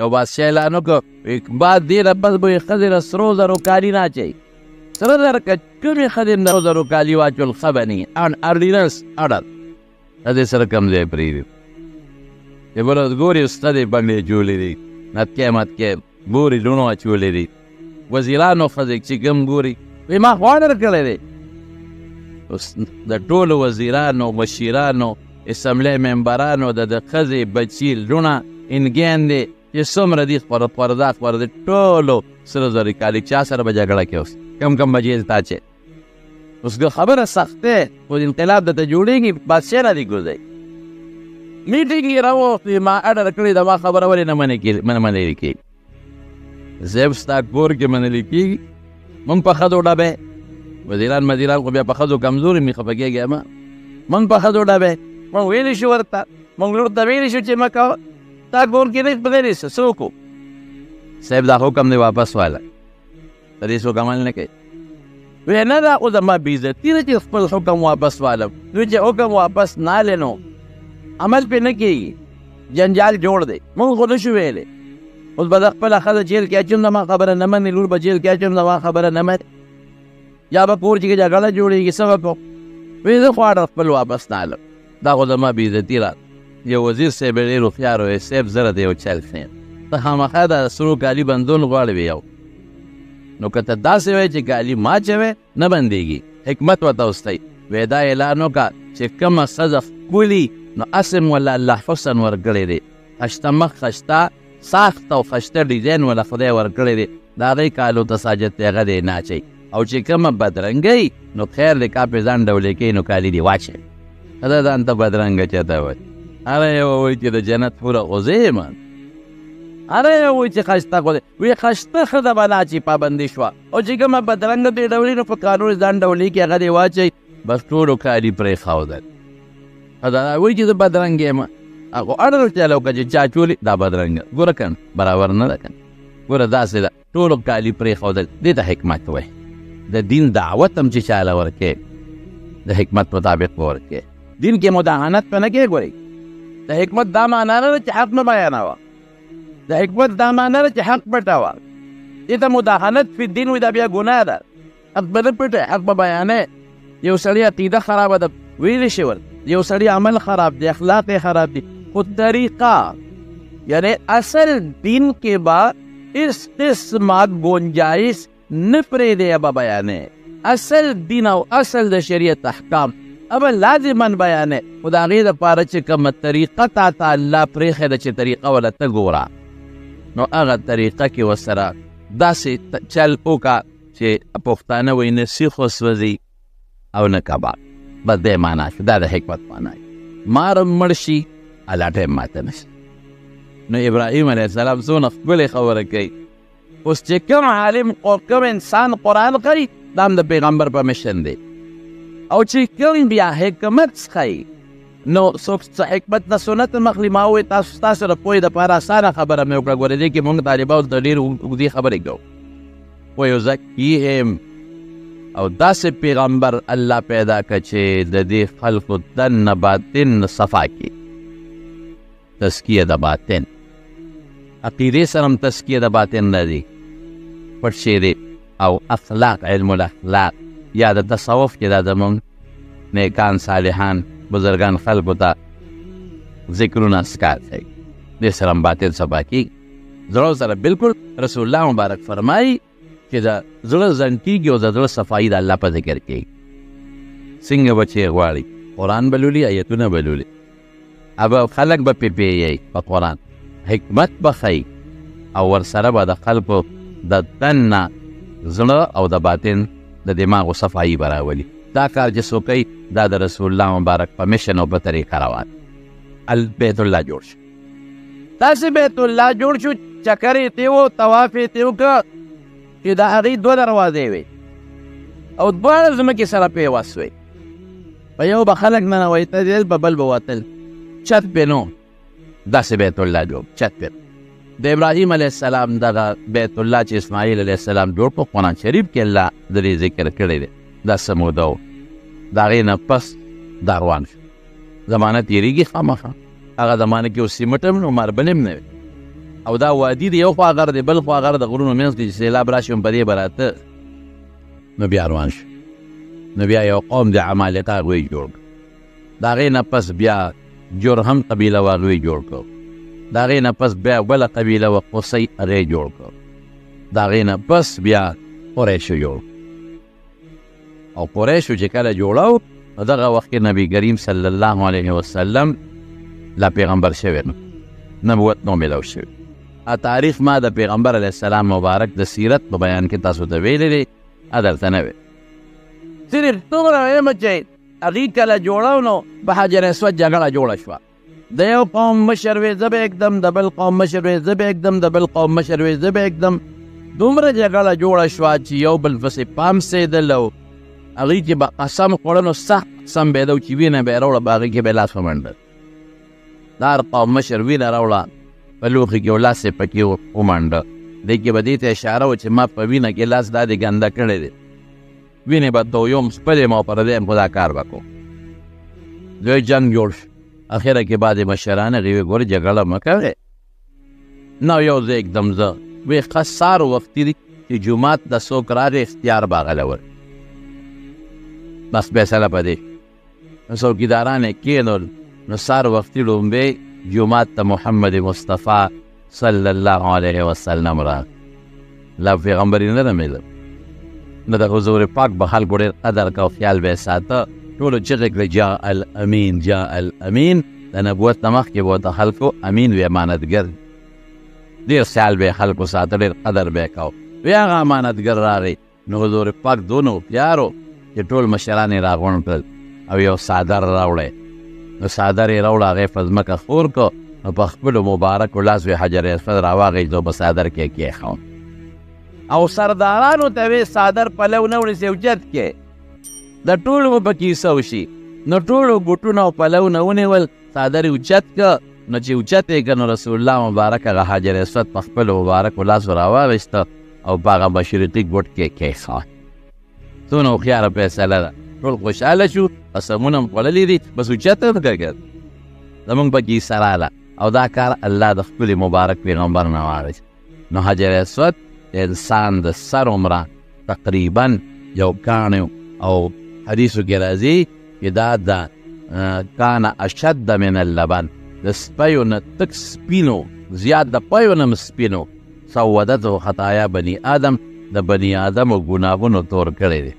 یو بادشاه اعلان وکړ بعد دې نه پس به یې ښځې له سرو زرو کالي نه اچوي. سره زر که کومې ښځې سرو زرو کالي واچول ښه به نه وي. اردیننس اډر ښځې سره کم ځای پرېږدي. چې بله ګورې ستدې بنګلې جوړې دي، نتکې متکې بورې لوڼو اچولې دي. وزیرانو ښځې چې کوم ګوري وایي ما خو اډر کړی دی. اوس د ټولو وزیرانو، مشیرانو، اسمبلی ممبرانو د ښځې بچي لوڼه انګیندې چې څومره دي خپردا خپردا ټولو سره زرې کالي چا سره به جګړه کې اوس کم کم بجې تا چې اوس خبره سخت دی خو انقلاب درته جوړېږي بادشاه نه دي ګرځئ. میټینګ یې راووښتې ما اډر کړې ده ما خبره ولې نه منلې کېږي. زیب ستا کور کې منلې کېږي مونږ په ښځو ډبې وزیران مدیران خو بیا په ښځو کمزوري مې خفه کېږي اما مونږ په ښځو ډبې مونږ ویلی شو ورته مونږ لور ته ویلی شو چې مه کوه تا کور کې نه په دې څه وکړو. صاحب دا حکم دی واپس واله د دې څوک عمل نه کوي. وی نه دا خو زما بېعزتي ده چې خپل حکم واپس والم. دوی چې حکم واپس نه هلې نو عمل پرې نه کېږي، جنجال جوړ دی. مونږ خو نه شو ویلی. اوس به د خپله ښځه جیل کې اچوم زما خبره نه منې، لور به جیل کې اچوم زما خبره نه منې، یا به کور چې جګړه جوړېږي څه به کوم. وی زه خو اډر خپل واپس نه هلم، دا خو زما بېعزتي را. یو وزیر صاحب ډېر هوښیار وی صاحب زه د یو چل ښیم ته خامخا د سرو کالي بندون غواړې وي یو نو که ته داسې وایې چې کالي ما اچوې نه بندېږي. حکمت ورته وستئ وی دا اعلان وکړه چې کومه ښځه ښکلي نو اسم ولا الله حسن ورکړی دی، خشته مخ خشته ساخت او خشته ډیزاین ولا خدای ورکړی دی، د هغې کالو ته ساجد دی هغه دی نه اچوي. او چې کومه بدرنګۍ نو خیر دی کا پې ځان ډولې کوي نو کالي دې واچوي. ښځه ځان ته بدرنګه چاته وایي. هر یو وایي چې د جنت پوره غوزې یم، هر یو وایي چې ښایسته غوزې. وایي ښایسته ښځه به نه اچي پابندي شوه او چې کومه بدرنګه دې ډولې نو په قانون ځان ډولې کې هغه دې واچوي بس ټولو کالي پرېښودل. ښځه وایي چې زه بدرنګ یم هغو اډر چاله وکړه چې چا چولي دا بدرنګه ګوره که برابر نه ده که ګوره داسې ده ټولو کالي پرېښودل. دې ته حکمت وایي. د دین دعوت هم چې چاله ورکې د حکمت مطابق به ورکې. دین کې مداهنت په نه کې ګورئ. د حکمت دا معنا نه ده چې حق نه بیانوه، د حکمت دا معنا ده چې حق پټوه. دې ته مداهنت فی الدین وایي دا بیا ګناه ده. حق به نه پټوې، حق به بیانوې. یو سړي عقیده خرابه ده ویلی شي ورته، یو سړي عمل خراب دی، اخلاق یې خراب دی، خو طریقه یعنی اصل دین کې به اس قسمه گنجائش نه پرېږدی به بیانې. اصل دین او اصل د شریعت احکام ابا لازمن بیانې، خو د هغې دپاره چې کومه طریقه تا ته الله پرېښې ده چې طریقه وله ته ګوره نو هغه طریقه کې ورسره داسې چل وکړه چې پښتانه وایي نه سیخ وسوځي او نه کباب. بس دې معنا شو، دا د حکمت معنا مار مړ شي الله ټایم ماته نه شي. نو ابراهیم علیه السلام څونه ښکلې خبره کوي. اوس چې کوم عالم او کوم انسان قرآن قري دا هم د پیغمبر په مشن دی او چې کوم بیا حکمت څخه نو څوک څه حکمت نه سنت مخلي ما وایي تاسو د پوهې دپاره اسانه خبره مې وکړه. ګورې دې کې مونږ طالبانو ته ډېر اوږدې خبرې کوو. ویزکیهم او داسې پیغمبر الله پیدا که چې د دې خلقو دننه باطن صفا کړي. تزکیه د باطن عقیدې سره هم تزکیه د باطن نه دی، پټ شی دی. او اخلاق علم الاخلاق یا د تصوف کې دا زمونږ نیکان صالحان بزرگان خلقو ته ذکرونه اذکار کوي، دې سره هم باطن صفا کېږي. زړه سره بالکل رسول الله مبارک فرمایي چې د زړه زنګ کېږي او د زړه صفایي د الله په ذکر کېږي. څنګه به چې غواړي قرآن به لولي، ایتونه به لولي، ابه خلک به پې پوهیږي په قرآن، حکمت به ښیي او ورسره به د خلکو د دننه زړه او د باطن د دماغو صفایي به راولي. دا کار چې څوک کوي دا د رسول الله مبارک په مشن او په طریقه روان. بیت الله جوړ شو، داسې بیت الله جوړ شو چکر یې تېو طواف یې تېو که چې د هغې دوه دروازې وې او دواړه ځمکې سره پیوست وې. په یو به خلک ننوتل په بل به وتل، چت پې نو. داسې بیت الله جوړ چت پې. د ابراهیم علیه السلام دغه بیت الله چې اسماعیل علیه السلام جوړ په قرآن شریف کې الله د دې ذکر کړی دی. دا څه موده و، د هغې نه پس دا روان شو. زمانه تېرېږي خامخا، هغه زمانه کې اوس سیمټ هم نو ماربل هم نه وي، او دا وادي دی یو خوا غر دی بل خوا غر د غرونو منځ کې چې سیلاب راشي په دې به راته نو بیا روان شو. نو بیا یو قوم د عمالقه هغوی جوړ کړ. د هغې نه پس بیا جرهم قبیله وه هغوی جوړ کړ. د هغې نه پس بیا بله قبیله وه قصی هغې جوړ کړ. د هغې نه پس بیا قریشو جوړ کړ. او قریشو چې کله جوړو نو دغه وخت کې نبی کریم صلی الله علیه وسلم لا پیغمبر شوی نو نبوت نو میلاو شوی. تاریخ ما د پیغمبر علیه السلام مبارک د سیرت په بیان کې تاسو ته ویلی دی، درته نه وی. صرف دومره وایم چې هغې کله جوړو نو په حجر اسود جګړه جوړه شوه. د یو قوم مشر وی زه به اکدم، د بل قوم مشر وی زه به اکدم، د بل قوم مشر وی زه به اکدم. دومره جګړه جوړه شوه چې یو بل پسې پام سېدل او هغې چې به قسم خوړه نو سخت قسم به یې چې وینه به یې راوړه په هغې کې به یې لاس ومنډل. د هر قوم مشر وینه راوړه په لوښي کې او لاس یې پکې ومنډه. دې کې به دې ته اشاره وه چې ما په وینه کې لاس دا دې ګنده کړی دی، وینې به تویوم سپلیم او پردی یم خو دا کار به کوم. لوی جنګ جوړ شو. اخره کې بعد مشران هغې ویې ګورې جګړه مه کوې. نو یو زه اکدم زه وی ښه سهار وختي دی چې جومات ته څوک راغی اختیار به هغه له بس فیصله په دې. نو څوکیداران یې کېنول. نو سهار وختي لومبی جومات ته محمد مصطفی صلی الله علیه وسلم راغی. لا پیغمبر یې نه ده میله. نو د حضور پاک به خلکو ډېر قدر که او خیال به یې ساته. ټولو چغې کړې جاء الامین جاء الامین. د نبوت نه مخکې به ورته خلکو امین وی امانتګر. ډېر خیال به یې خلکو ساته، ډېر قدر به یې کو. وی هغه امانتګر راغی. نو حضور پاک دونه هوښیار و چې ټول مشران یې راغونډ کړل او یو څادر راوړی. نو څادر یې راوړه، هغې په ځمکه خور کړ. نو په خپلو مبارکو لاس وی حجر اسود راواغېږد او په څادر کې یې کېښود. او سردارانو ته وی څادر پلو نه ونیسئ اوچت کې، د ټولو به پکې څه وشي. نو ټولو ګوټونه او پلو نه ونیول، څادر یې اوچت که. نو چې اوچت یې که نو رسول الله مبارک هغه حجر اسود په خپلو مبارکو لاسو راواغېسته او په هغه مشرقي ګوټ کې کېښود. څونه هوښیاره فیصله ده. ټول خوشحاله شو، قسمونه هم خوړلي دي، بس اوچت هم که زمونږ پکې سره ده. او دا کار الله د خپلې مبارک پیغمبر نه واخیست. نو حجر اسود د انسان د سر عمره تقریبا یو کاڼ او حدیثو کې راځي چې دا د کان اشد من اللبن، د سپیو نه تک سپینو، زیات د پیو نه سپینو. سودته خطایا بني آدم، د بني آدمو ګناهونو تور کړی دی.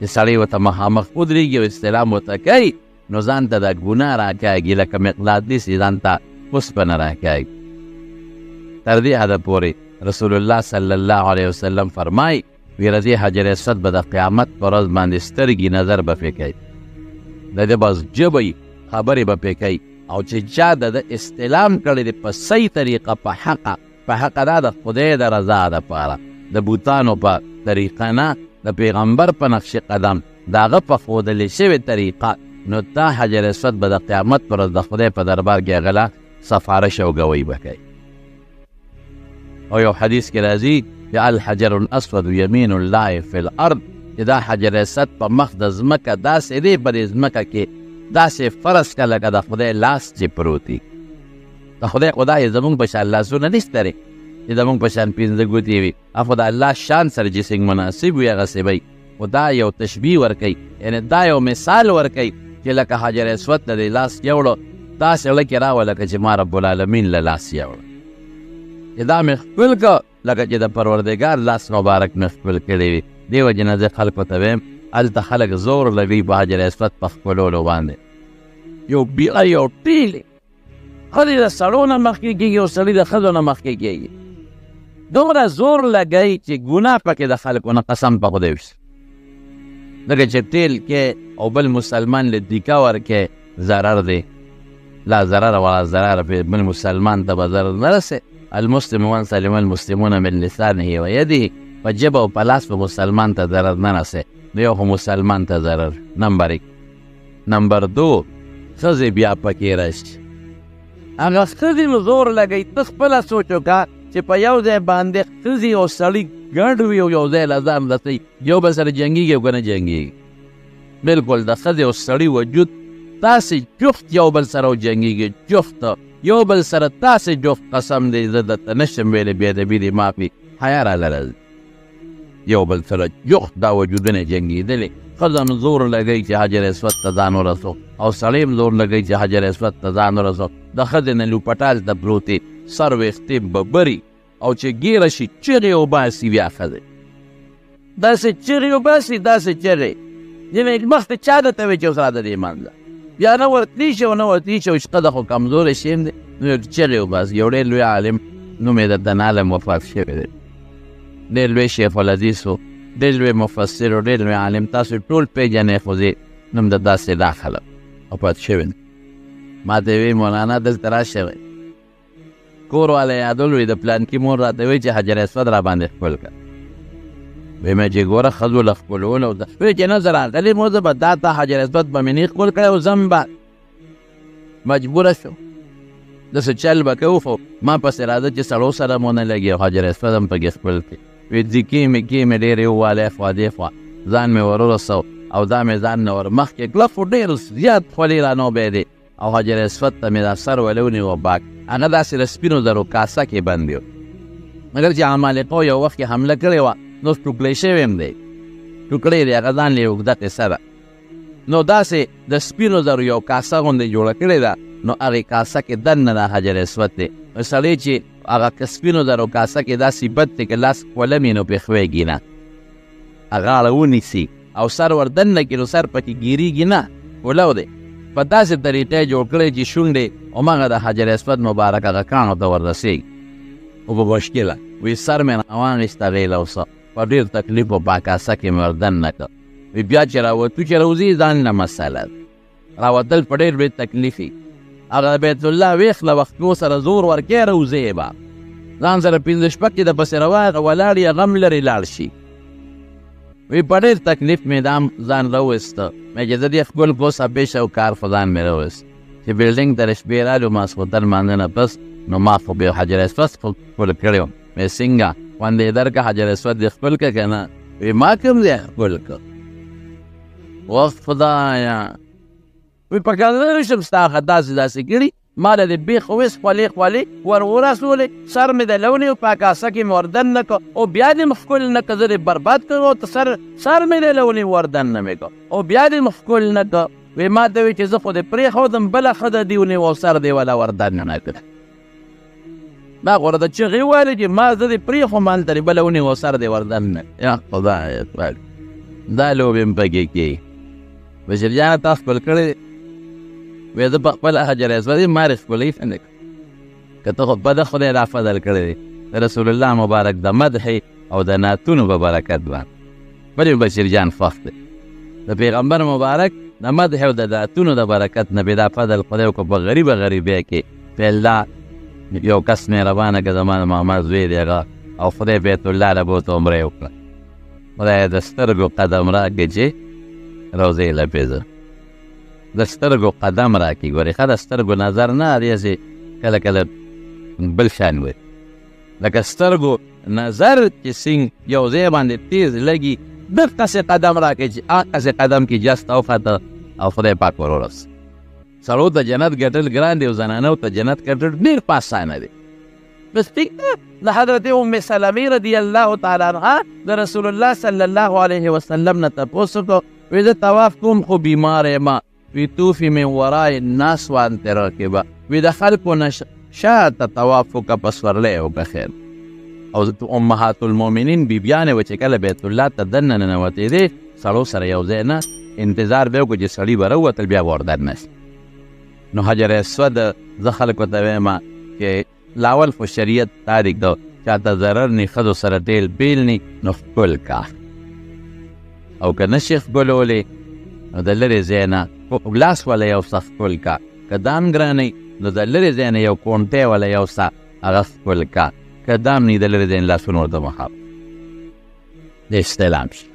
چې سړی ورته مخامخ ودرېږي او استلام ورته کوي نو ځان ته د ګناه راکاږي لکه مقناطیس چې ځان ته اوسپنه راکاږي. تر دې حده پورې رسول الله صلی الله علیه وسلم فرمایي ویره دې حجر اسود به د قیامت په ورځ باندې سترګې نظر به پرې کوي، د ده بس ژبه خبرې به پرې کوي. او چې چا د استلام کړی دی په صحیح طریقه په حقه دا د خدای د رضا دپاره، د بوتانو په طریقه نه، د پیغمبر په نقش قدم، د هغه په ښودلې شوې طریقه، نو دا حجر اسود به د قیامت پر ورځ د خدای په دربار کې هغه له سفارش او ګوی به کوي. او یو حدیث کې راځي چې الحجر الاسود یمین الله فی الارض، چې دا حجر اسود په مخ د ځمکه داسې دی، په دې ځمکه کې داسې فرض که لکه د خدای لاس چې پروت دی. د خدای خدای زمونږ په شان لاسونه نشته دی چې زمونږ په شان پنځه ګوتې وي، خو د الله شان سره چې څنګه مناسب وي هغسې به وي. خو دا یو تشبیه ورکوي، یعنې دا یو مثال ورکوي چې لکه حجر اسود ته د لاس یوړو، داسې زړه کې راوه لکه چې ما رب العالمین له لاس یوړو، چې دا مې خپل که لکه چې د پروردګار لاس مبارک مې خپل کړی وي. دې وجې نه زه خلکو ته ویم هلته خلک زور لوي په حجر اسود په خپلولو باندې. یو بیړه یو ټیلې ښځې د سړو نه مخکې کېږي او سړي د ښځو نه مخکې کېږي. دومره زور لګوي چې ګناه پکې د خلکو نه قسم په خدای وشي. لکه چې تیل کې او بل مسلمان له دیکا ورکې ضرر دی، لا ضرر ولا ضرر په بل مسلمان ته به ضرر نه رسې. المسلم من سلم المسلمون من لسانه و یده، په ژبه او په لاس په مسلمان ته ضرر نه رسې، نو یو خو مسلمان ته ضرر. نمبر 1. نمبر 2 ښځې بیا پکې راشي. هغه ښځې نو زور لګوي. ته خپله سوچ وکړه چې په یو ځای باندې ښځې او سړي ګډ وي او یو ځای له ځان رسوي، یو به سره جنګېږي او که نه جنګېږي. بلکل د ښځې او سړي وجود داسې جفت یو بل سره جنګېږي، جفت یو بل سره تاسې جفت قسم دی زه درته نشم ویلی بېادبي دې معافي حیا رالره یو بل سره جفت دا وجودونه جنګېدلې ښځه هم زور لګوي چې حجر اسود ته ځان ورسو او سړی هم زور لګوي چې حجر اسود ته ځان ورسو د ښځې نه لوپټال ته پروتې سر ویښتې ببري او چې ګیره شي چغې وباسي بیا ښځې داسې چغې وباسي داسې چغې ځینې مخکې چا درته وایي چې اوس راته دې منځه بیا نه ورتلی شي او نه ورتلی شي او ښځه خو کمزوری شي هم دی نو چغې وباسي یو ډېر لوی عالم نوم یې د دنالم وفات شوی دی ډېر لوی شیخ الحدیث و ډېر لوی مفسر و ډېر لوی عالم تاسو ټول پېژنئ خو زه نوم د داسې دا خلک وفات شوی دی ما ته وایي مولانا دلته راشه وایي کور والا یادول وي د پلانکي مور راته وایي چې حجر اسود را باندې ښکل کړه وایي مې چې ګوره ښځو له ښکلولو ده وایي چې نه زه راغلی مو زه به دا ته حجر اسود به مې نه ښکل کړی او زم به مجبوره شو داسې چل به کوو خو ما پسې راځه چې سړو سره مو نه لګي او حجر اسود هم پکې ښکل کړي وایي ځکې مې ډېرې ووالی خوا دې خوا ځان مې ور ورسو او دا مې ځان نه ور مخکې کړه خو ډېر زیات خولې را نو دی او حجر اسود ته مې دا سر ولونی و باک هغه داسې د سپینو زرو کاسه کې بند و مګر چې عمالقو یو وخت کې حمله کړې وه نو ټوکړی شوی هم دی ټوکړی دی هغه ځان یې اوږده قصه ده نو داسې د سپینو زرو یو کاسه غوندې جوړه کړې ده نو هغې کاسه کې دننه دا حجر اسود دی نو سړی چې هغه سپینو زرو کاسه کې دا صفت دی که لاس ولمي نو پرې ښویږي نه هغه اړه ونیسي او سر ور دننه کړي نو سر پکې ګیریږي نه ولو دی په داسې طریقې جوړ کړی چې شونډې هماغه د حجر اسود مبارک هغه کاڼو ته وررسېږي او په مشکله وایي سر مې راوانغېست هغې لوسه په ډېر تکلیف و په کاسه کې مې ور دننه کړ وایي بیا چې راوتو چې راوځي ځان نه مسله ده راوتل په ډېر بې تکلیفي هغه بیت الله ویښ له وختو سره زور ورکې راوځې به ځان سره پنځه شپږ کې د پسې رواغه ولاړ یې غم لرې لاړ شي وی په ډېر تکلیف مې دا ځان راوسته مې چې زه دې ښکل کو سبیش او کار خو ځان مې راوست چې بلډینګ ته شپې رالو ماسخوتن مانځه نه پس نو ما خو بیا حجر اسود ښکل کړی وم مې څنګه خوندې درکه حجر اسود دې ښکل که که نه وی ما کوم ځای ښکل که وخت خدایه وی په کله شم ستا هغه داسې کړي ما له دې بیخ ویس خولې ور ورسولې سر مې د لونې او په کاسه کې مې ور دننه که او بیا دې مې ښکل نه که زه دې برباد کړم او سر مې د لونې ور دننه مې که او بیا دې مې ښکل نه که وی ما ته وی چې زه خو دې پرېښودم بله ښځه دې ونیو او سر دې ولا ور دننه کړه دا غوره ده چغې وویلې چې ما زه دې پرېښوم هلته دې بله ونیو او سر دې ور دننه یا خدایه دا لوبې م پکې کوي بشیر جانه تا ښکل کړی وی زه په خپله حجر اسود ما رې ښکلی څنګه که ته خو بده خدای را فضل کړی دی د رسول الله مبارک د مدحې او د نعتونو په برکت باندې ولې بشیر جان خوښ دی د پیغمبر مبارک د مدحې او د نعتونو د برکت نه بې دا فضل خدای وکړو په غریبه غریبۍ کې په الله یو کس مهربانه که زما د ماما زوی دی هغه او خدای بیت الله له بوته عمرې وکړه خدای د سترګو قدم راکړي چې روضې لپېزه د سترګو قدم راکړي ګورې ښه د سترګو نظر نه داسې کله کله بل شان وي لکه سترګو نظر چې سینګ یو ځای باندې تیز لګي دقسې قدم راکړي چې هغسې قدم کې جست اوخته او خدای پاک ور ورس سړو ته جنت ګټل ګران دی او زنانو ته جنت ګټل ډېر په اسانه دی بس ټیک ده د حضرت ام سلمې رضی الله تعالی عنها د رسول الله صلی الله علیه وسلم نه تپوس وکړو وی زه طواف کوم خو بیمار یم وی توفی من ورای الناس وانت راکبه وی د خلکو نه شاته طواف وکړه په سورلی وکړه خیر او امهات المؤمنین بیبیانې وه چې کله بیت الله ته دننه ننوتېدې سړو سره یو ځای نه انتظار به وکړو چې سړي به راووتل بیا به ور دننه شي نو حجر اسود زه خلکو ته وایم چې لاول خو شریعت تاریک ده چاته ضرر نی ښځو سره ډېل بیل نی نو ښکل کا او که نشي ښکلولی نو د لرې ځای نه لاس والا یو څه ښکل کا که دام ګرانئ نو د لرې ځای نه یو کونټی والا یو څه هغه ښکل کا که دام نی د لرې ځای نه لاسونه ورته محاف د استعلام شي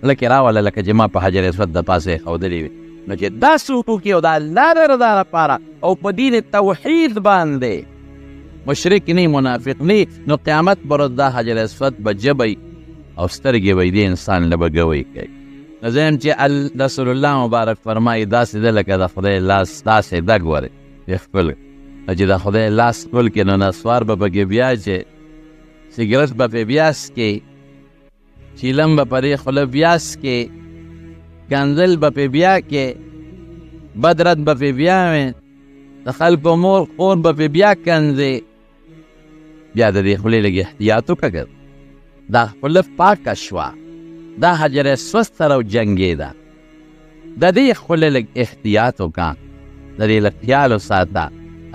لکې راوله لکه چې ما په حجر اسود د پاسه ښودلې وي نو چې دا څوک وکړي او د الله د رضا لپاره او په دین توحید باندې مشرک نه منافق نه نو قیامت پر ورځ دا حجر اسود به جبی او سترګې به دې انسان له به ګوی کوي نو زه یم چې رسول الله مبارک فرمایي داسې ده لکه د خدای لاس داسې ده ګورې ښکل چې د خدای لاس ټول کې نو نسوار به پکې بیا چې سګرټ به پې بیا څکې چیلم به پرې خوله بیا څکې کنځل به پې بیا کې بد رد به پې بیا وې د خلکو مور خور به پې بیا کنځې بیا د دې خولې لږ احتیاط وکړه دا خوله پاکه شوه دا حجر اسود سره جنګېده د دې خولې لږ احتیاط وکړه د دې لږ خیال وساته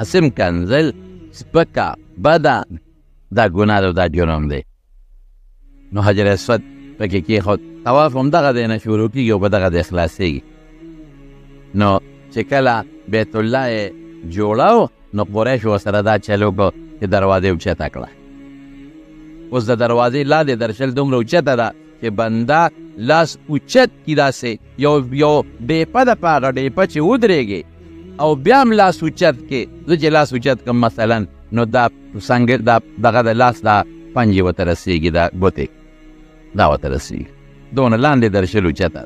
اسم کنځل سپکه بده دا ګناه ده دا جرم دی نو حجر اسود پکې کېښود طواف هم دغه دی نه شروع کېږي او په دغه دی خلاصېږي نو چې کله بیت الله یې جوړو نو قریش ورسره دا چل وکړو چې دروازې اوچته کړه اوس د دروازې لاندې درشل دومره اوچته ده چې بنده لاس اوچت کي داسې یو ډیپه ده په هغه ډیپه چې ودرېږي او بیا هم لاس اوچت کې زه چې لاس اوچت کړم مثلا نو دا څنګه دغه د لاس دا پنجې ورته رسېږي دا ګوتې دا ورته رسېږي دونه لاندې درشل اوچته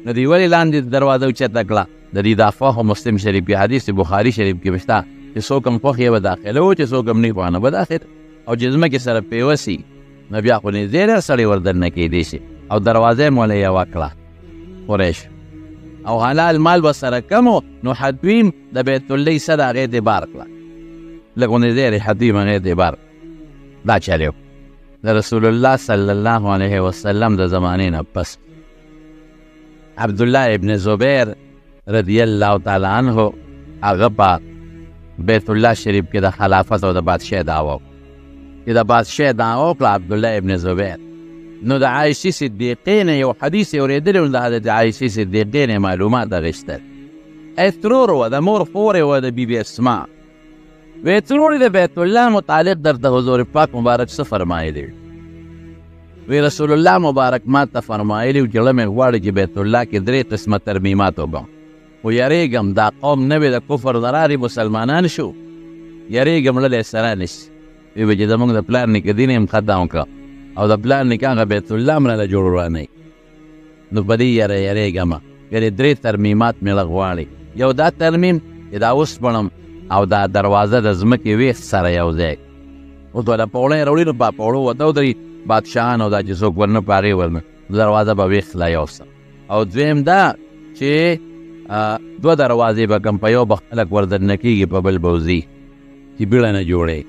نو دوی ولې لاندې دروازه اوچته کړه د دې دافع خو مسلم شریف کې حدیث بخاري شریف کې شته چې څوک هم خوښ یې به داخله و چې څوک هم نه خوښ نه به داخله او چې ځمکې سره پیوسي نو بیا خو نږدې ډېر سړی ور دننه کېدی شي او دروازه یې موله یوه کړه قریش او حلال مال به سره کم و نو حتویم د بیت الله حصه د هغې اعتبار کړه لږ غوندې ډېرې حتویم هغې اعتبار دا چل و د رسول الله صلی الله علیه وسلم د زمانې نه پس عبدالله ابن زبیر رضی الله تعالی عنه هغه په بیت الله شریف کې د خلافت او د بادشاه دعوا چې د بادشاه دعوا وکړه عبدالله ابن زبیر نو د عایشې صدیقې نه یو حدیث یې اورېدلی و د حضرت عایشې صدیقې نه معلومات اخیستل ترور وه د مور خورې وه د بیبي اسما وی ترور د بیت الله متعلق درته حضور پاک مبارک څه فرمایلی وی رسول الله مبارک ما ته فرمایلی و چې زړه مې غواړي چې بیت الله کې 3 قسمه ترمیمات وکړم خو یریږم دا قوم نوې د کفر د راغلي مسلمانان شو یریږم له سره نشي وی به چې زموږ د پلار نیکه دین یې هم ختم کړه او د پلار نیکه هغه بیت الله هم راله جوړ روانوي نو په دې یریږم یعنې 3 ترمیمات مې له غواړي یو دا ترمیم چې دا وسپړم او دا دروازه د ځمکې ویښ سره یو ځای اوس وله پوړی راوړي نو په پوړو ورته ودري بادشاهان او دا چې څوک ورنه په هغې ورنه دروازه به ویښ لا یوسم او دویم دا چې 2 دروازې به کم په یو به خلک وردننه کېږي په بل به وځي چې بیړه نه جوړی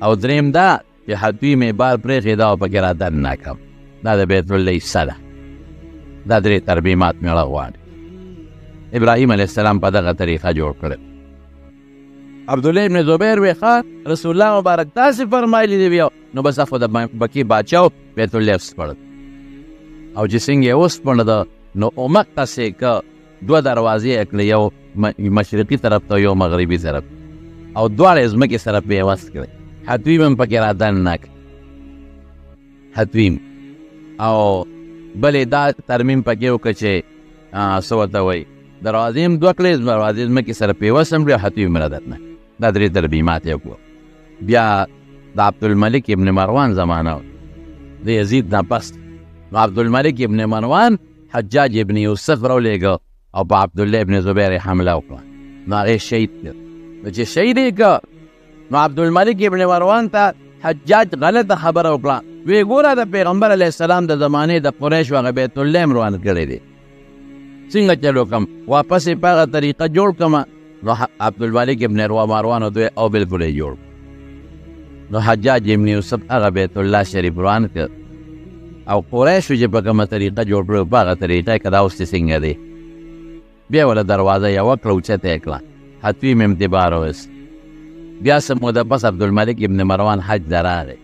او دریم دا چې حتوي مې بار پرېښې دا او پکې را دننه کړم دا د بیت الله حصه ده دا 3 ترمیمات مې له غواړي ابراهیم علیه السلام په دغه طریقه جوړ کړی عبدالله ابن زبیر وی ښه رسول الله مبارک تاسې فرمایلی دی بیا نو بس خو د بکي باچاو بیت الله وسپړل او چې څنګه یې وسپړل نو همقسې که 2 دروازې یې کړې یو مشرقي طرف ته یو مغربي طرف او دواړه یې ځمکې سره پیوست کړې حتویم هم پکې را دننه کړ حتویم او بلې دا ترمیم پکې وکړه چې څه ورته وایي دروازې هم 2 کړې دروازې ځمکې سره پیوست هم کړې او حتویم را دننه دا 3 ترمیمات یې وکړو بیا د عبدالملک ابن مروان زمانه د یزید نه پس نو عبدالملک ابن مروان حجاج ابن یوسف راولېږه او په عبدالله ابن زبیر یې حمله وکړه نو هغې شهید کړ نو چې شهید یې کړ نو عبدالملک ابن مروان ته حجاج غلطه خبره وکړه وی ګوره د پیغمبر علیه السلام د زمانې د قریشو هغه بیت الله هم روان کړی دی څنګه چل وکړم واپس یې په هغه طریقه جوړ کړم نو عبدالملک ابن مروان او بلکل یې جوړ نو حجاج ابن یوسف هغه بیت الله شریف روان کړ او قریشو چې په کومه طریقه جوړ کړی په هغه طریقه یې که دا اوس چې څنګه دی بیا وله دروازه یوه کړه اوچته یې کړه حتویم هم دې بار وویست بیا څه موده پس عبدالملک ابن مروان حج ته راغی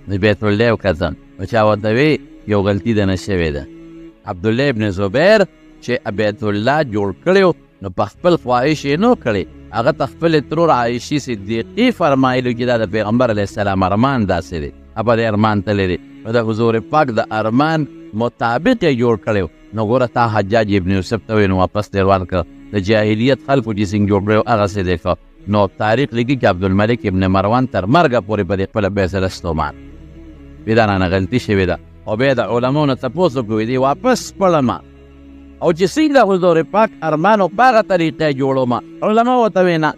نو بیت الله یې وکتل نو چا ورته وی یو غلطي دنه شوې ده عبدالله ابن زبیر چې بیت الله جوړ کړی نو په خپل خواهش یې نه کړی هغه ته خپل ترور عایشې صدیقې فرمایلو چې دا د پیغمبر علیه السلام ارمان داسې دی هغه دې ارمان تللی دی نو د حضور پاک د ارمان مطابق یې جوړ کړی نو ګوره تا حجاج ابن یوسف ته وی نو واپس دې روان کړه د جاهلیت خلکو چې څنګه جوړ کړی هغسې دی ښه نو تاریخ لیکي چې عبدالملک ابن مروان تر مرګه پورې په دې خپله فیصله ستومان وی دا رانه غلطي شوې ده او بیا د علماو نه تپوس وکړو دی واپس پړم او چې څنګه د حضور پاک ارمانو په هغه طریقه جوړوم علما ورته وی نه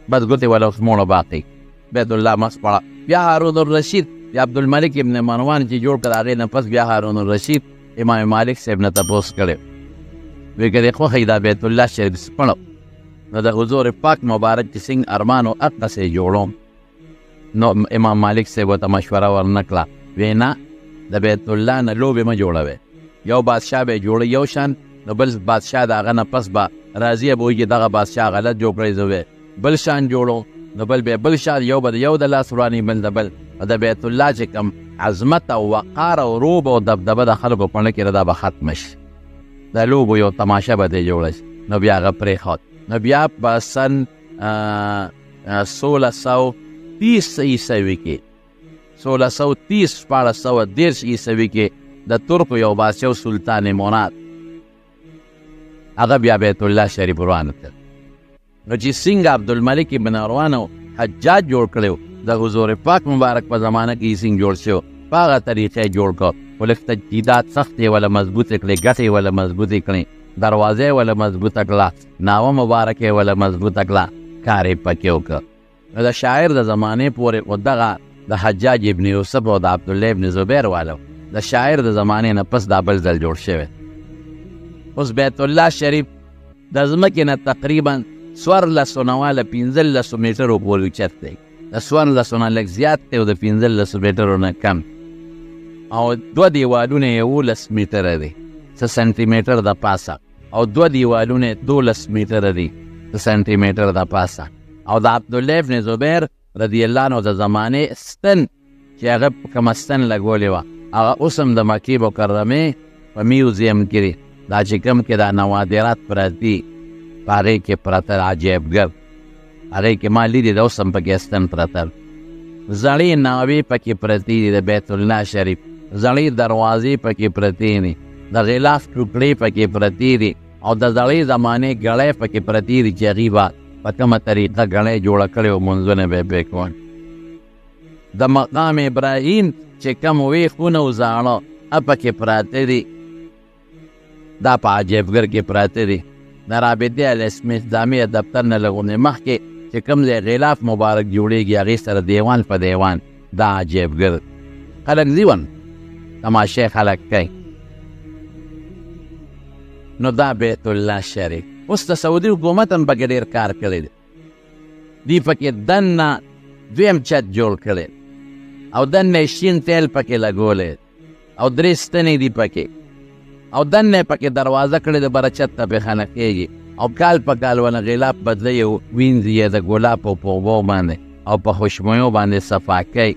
بس ګوتې ولا اوسموړه باقي بیت الله مسپړه. بیا هارون الرشید بیا عبدالملک ابن مروان چې جوړ کړ هغې نه پس بیا هارون الرشید امام مالک صاحب نه تپوس کړی وی که دې خوښوي دا بیت الله شریف سپړو نو د حضور پاک مبارک چې څنګه ارمان و هغسې جوړوم. نو امام مالک صاحب ورته مشوره ورنه کړه وی نه د بیت الله نه لوبې مه جوړوئ. یو بادشاه به یې جوړوي یو شان نو بل بادشاه د هغه نه پس به راضي به وایي چې دغه بادشاه غلط جوړ کړی زه به بل شان جوړو نو بل به بل شان یو به د یو د لاس وراني بل د بل. د بیت الله چې کوم عظمت او وقار او روب او دبدبه د خلکو په مړه کې دا به ختمه شي. د لوبو یو تماشه به ترې جوړه شي. نو بیا هغه پرېښود. نو بیا په سن 1630 عیسوي کې 1630 عیسوي کې د ترکو یو بادشاه سلطان مراد هغه بیا بیت الله شریف روان کړ. نو چې څنګه عبدالملک ابن مروان او حجاج جوړ کړی د حضور پاک مبارک په زمانه کې څنګه جوړ شو په هغه طریقې جوړ کړ. خو لږ تجدیدات سخت یې ولا مضبوطې کړې ګټې ولا مضبوطې کړې دروازې ولا مضبوطه کړه ناوه مبارکې ولا مضبوطه کړه کار یې پکې وکړ. نو د شاعر د زمانې پورې خو دغه د حجاج ابن یوسف او د عبدالله ابن زبیر والو د شاعر د زمانې نه پس دا بل ځل جوړ شوی. اوس بیت الله شریف د ځمکې نه تقریبا 15 میټرو پورې اوچت دی. د 14 نه لږ زیات دی او د 15 میټرو نه کم او 2 دیوالونه 11 میټره دی 6 سانتي میټر د پاسه او 2 دیوالونه 12 میټره دی 6 سانتي میټر د پاسه. او د عبدالله ابن زبیر رضی الله عنه د زمانې ستن چې هغه کومه ستن لګولې وه هغه اوس هم د مکې مکرمې په میوزیم کې دی. دا چې کوم کې دا نوادرات پراته دي په هغې کې پرته عجیبګر هغې کې ما لیدې د اوس هم پکې ستن پرته زړې ناوې پکې پرتې دي د بیت الله شریف زړې دروازې پکې پرتې دي د غلاف ټوکړې پکې پرتې دي او د زړې زمانې ګړۍ پکې پرتې دي چې هغې به په کومه طریقه ګړۍ جوړه کړې او منځونه به یې پرې کول. د مقام ابراهیم چې کوم ویښونه او زاړه پکې پراته دي دا په عجیبګر کې پراته دي. د رابطې الاسلامي دفتر نه لږ مخکې چې کوم ځای غلاف مبارک جوړېږي هغې سره دیوان په دیوان دا عجیبګر خلک ځي تماشې خلک کوي. نو دا بیت الله شریف اوس د سعودي حکومت هم پکې ډېر کار کړی دی. دوی پکې دننه دویم چت جوړ کړی او دننه شین تیل پکې لګولی او 3 ستنې دي پکې او دننه پکې دروازه کړې د بره چت ته پېښنه کېږي او کال په کال ونه غلاف بدلوي او وینځي یې د ګلابو په اوبو باندې او په خوشبویو باندې صفا کوي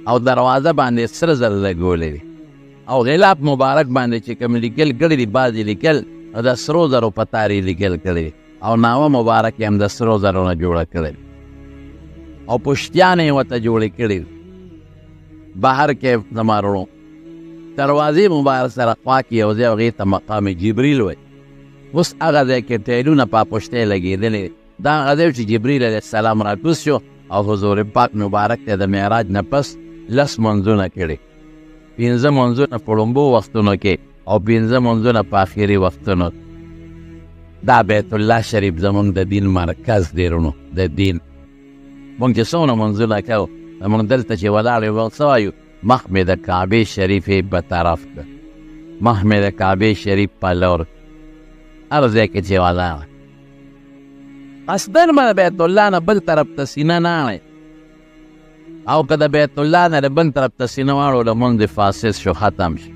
او دروازه باندې سره زر لګولی دي او غلاف مبارک باندې چې کوم لیکل کړي دي بعضې لیکل د سرو زرو په تارې لیکل کړي او ناوه مبارک هم د سرو زرو نه جوړه کړي او پشتیانې یې ورته جوړې کړي بهر کې زما وروڼو دروازې مبارک سره خوا کې یو ځای هغې ته مقام جبریل وایي. اوس هغه ځای کې ټیلونه په پشتۍ لګېدلې دا هغه ځای چې جبریل علیه السلام راکوز شو او حضور پاک مبارک ته د معراج نه پس 10 منځونه کړي 15 منځونه په لومبو وختونو کې او 15 منځونه په آخري وختونو. دا بیت الله شریف زمونږ د دین مرکز دی رونو د دین. مونږ چې څومره منځونه کوو مونږ دلته چې ولاړ یو څه وایو مخ مې د کعبې شریفې په طرف کړه مخ مې د کعبې شریف په لور هر ځای کې چې ولاړ قصدن به د بیت الله نه بل طرف ته سینه نه اړئ او که د بیت الله نه د بل طرف ته سینه واړو لمونځ دې فاسد شو ختم شي.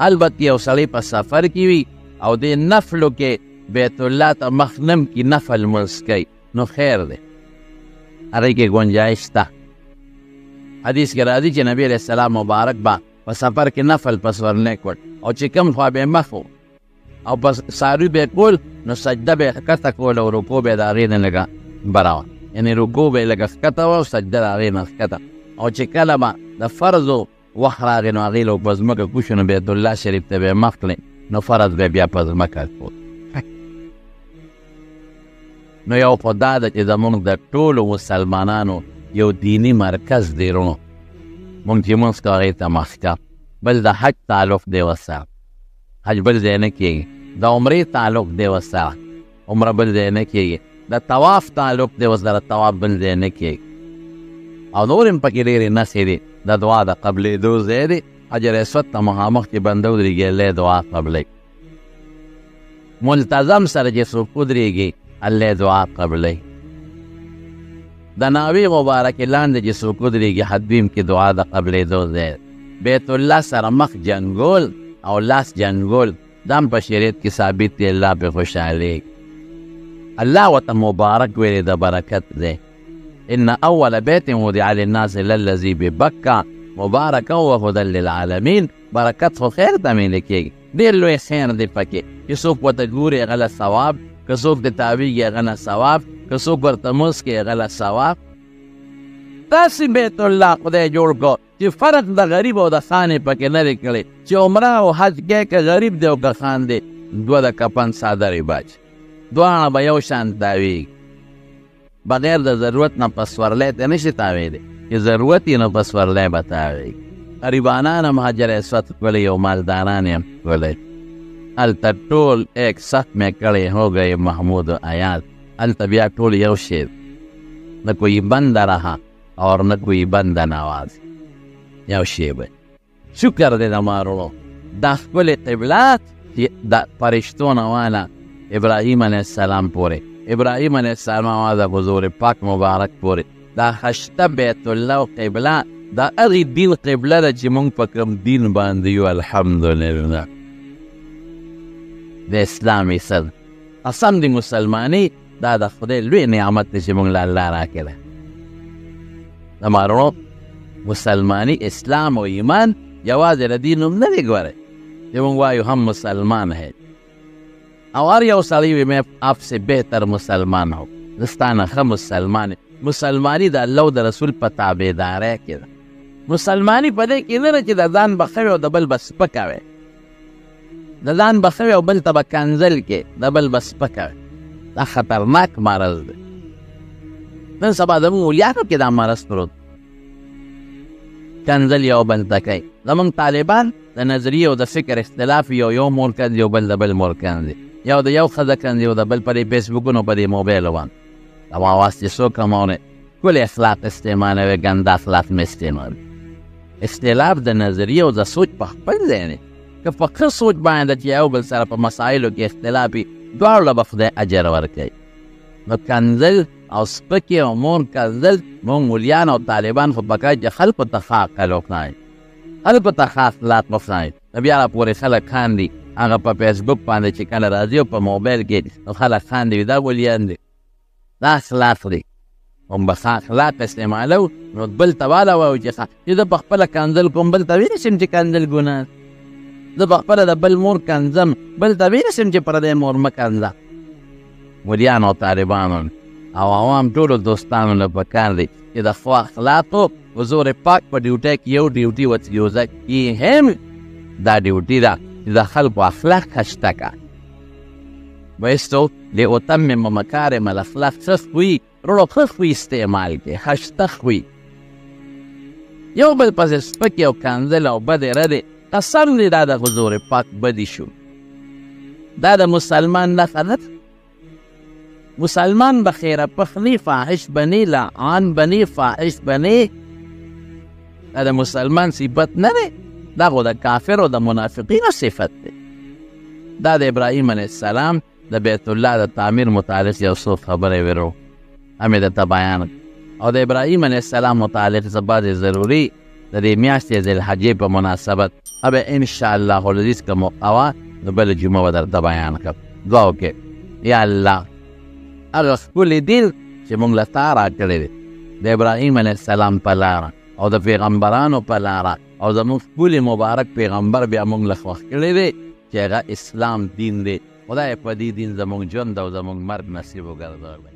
البته یو سړی په سفر کې وي او دې نفلو کې بیت الله ته مخ نم کې نفل منځ کوي نو خیر دی هغې کې ګنجایش شته. حدیث کې راځي چې نبی علیه السلام مبارک به په سفر کې نفل پس ورنیک وړ او چې کوم خوا به یې مخ او پس ساروي به یې کول نو سجده به یې ښکته کول او رکوع به یې د هغې نه لږه بره وه یعنې رکوع به یې لږه ښکته وه او سجده د هغې نه ښکته او چې کله به د فرضو وخت راغی نو هغې له په ځمکه کوشو نو بیت الله شریف ته به یې مخ کړې نو فرض به بیا په ځمکه کول. نو یو خو دا ده چې زمونږ د ټولو مسلمانانو یو دینی مرکز دی رونو مونږ چې مونځ کوو هغې ته مخ کا. بل د حج تعلق دی ورسره حج بل ځای نه کېږي د عمرې تعلق دی ورسره عمره بل ځای نه کېږي د طواف تعلق دی اوس دله طواف بل ځای نه کېږي او نور هم پکې ډېرې نښې دي د دعا د قبلېدو ځای دی حجر اسود ته مخامخ چې بنده ودرېږي الله دعا قبلوي ملتظم سره چې څوک ودرېږي الله دعا قبلوي د ناوې مبارکې لاندې چې څوک ودرېږي حدویم کې دعا د قبلېدو ځای بیت الله سره مخ جنګول او لاس جنګول دا هم په شریعت کې ثابت دی الله پې خوشحالېږي الله ورته مبارک ویلی د برکت دی ان اول بیت وضع للناس للذي ببکه مبارکا وهدى للعالمین برکت خو خیر ته میلی کېږي ډېر لوی خیر دی پکې چې څوک ورته ګوري هغه له ثواب که څوک د تاویږي هغه نه ثواب که څوک ورته موس کوي هغه له ثواب داسې بیت الله خدای جوړ کړو چې فرق د غریب او د خانې پکې نه دی کړی چې عمره او حج کې که غریب دی او که خان دی دوه د کفن څادرې باچ دواړه به یو شان تاویږي بغیر د ضرورت نه په سورلی ته نشي تاویلی چې ضرورت یې نه په سورلی به تاویږي غریبانان هم حجر اسود ښکلی او مالداران هم ښکلی هلته ټول ایک سخت میں کړی ہو گئے محمود و آیات هلته بیا ټول یو شی نه کوئی بند رہا اور نه کوئی بند نواز یو شی به شکر دی د مارونو دا ښکلې قبلات چې د فرشتو نه والا ابراهیم علیه السلام پورې ابراهیم علیه السلام د حضور پاک مبارک پورې دا خشته بیت الله قبله دا هغې دین قبله ده چې موږ په کوم دین باندې یو الحمدلله د اسلام عیسد قسم د مسلمانۍ دا د خدای لوی نعمت دی چې موږ له الله راکړی د مارونو مسلمانی اسلام و ایمان یوازې د دین نوم نه دی ګوره چې موږ وایو هم مسلمان ہے او هر یو سړی وي میں آپ سے بہتر مسلمان ہو زه ستا نه ښه مسلمان مسلماني د الله او د رسول په تابعدارۍ کې ده مسلماني په دې کې نه ده چې د ځان بخوي او د بل به سپکه وي د ځان بخوي او بل ته به کنځل کې د بل به سپکه وي دا خطرناک مرض دی نن سبا زموږ ولیانو کې دا مرض پروت کنځل یو بل ته کوي زموږ طالبان د نظریې او د فکر اختلاف یو مور کندي یو بل د بل مور کندي یو د یو ښځه کندي یو د بل په دې فیسبوکونو په دې موبایلو باندې اما واسطې څوک همونه کل اخلاق استعمالوي ګنده اخلاق مې استعمالوي اختلاف د نظریې او د سوچ په خپل ځای دی که په ښه سوچ باندې چې یو بل سره په مسایلو کې اختلاف وي دواړو به خدای اجر ورکوي نو کنځل او سپکې او مور کنځل موږ مولیان او طالبان خو پکار چې خلکو ته ښه عقل وښایي خلکو ته ښه اخلاق وښایي نو بیا راپورې خلک خاندي هغه په فیسبوک باندې چې کله راځي او په موبایل کې نو خلک خاندي دا مولیان دي دا اخلاق دی هم به ښه اخلاق استعمالو نو بل ته واله چې زه په خپله کنځل کوم بل ته ویلی شم چې کنځل ګناه زه په خپله د بل مور کنځم بل ته ویلی شم چې پردی مور مه کنځه مولیانو او طالبانو او عوام ټولو دوستانو له پکار دی چې د ښو اخلاقو حضور پاک په ډیوټۍ کې یو ډیوټي وتیوزه کې هم دا ډیوټي ده چې د خلکو اخلاق خشته که بایستو لأتمم مکارم الاخلاق ښه خوی وروڼو ښه خوی استعمال کې خشته خوی یو بل پسې سپکې او کنځل او بدې ردې قسم دی دا د حضور پاک بدي شو دا د مسلمان نښه نه مسلمان بخیره پخلی فاحش بنی لعان بنی فاحش بنی دا د مسلمان صفت نه دی دا خو د کافر او د منافقینو صفت دی دا د ابراهیم علیه السلام د بیت الله د تعمیر متعلق یو څو خبرې ورو همې درته بیان او د ابراهیم علیه السلام متعلق څه بعضې ضروري د دې میاشتې ذوالحجې په مناسبت به انشاءالله العزیز که موقع وه نو بله جمعه به درته بیان کړم دعا وکړې یا الله هغه ښکلی دین چې موږ له تا راکړی دی د ابراهیم علیه السلام په لاره او د پیغمبرانو په لاره او زموږ ښکلي مبارک پیغمبر بیا موږ له خوښ کړی دی چې هغه اسلام دین دی خدای په دې دین زموږ ژوند او زموږ مرګ نصیب وګرځولی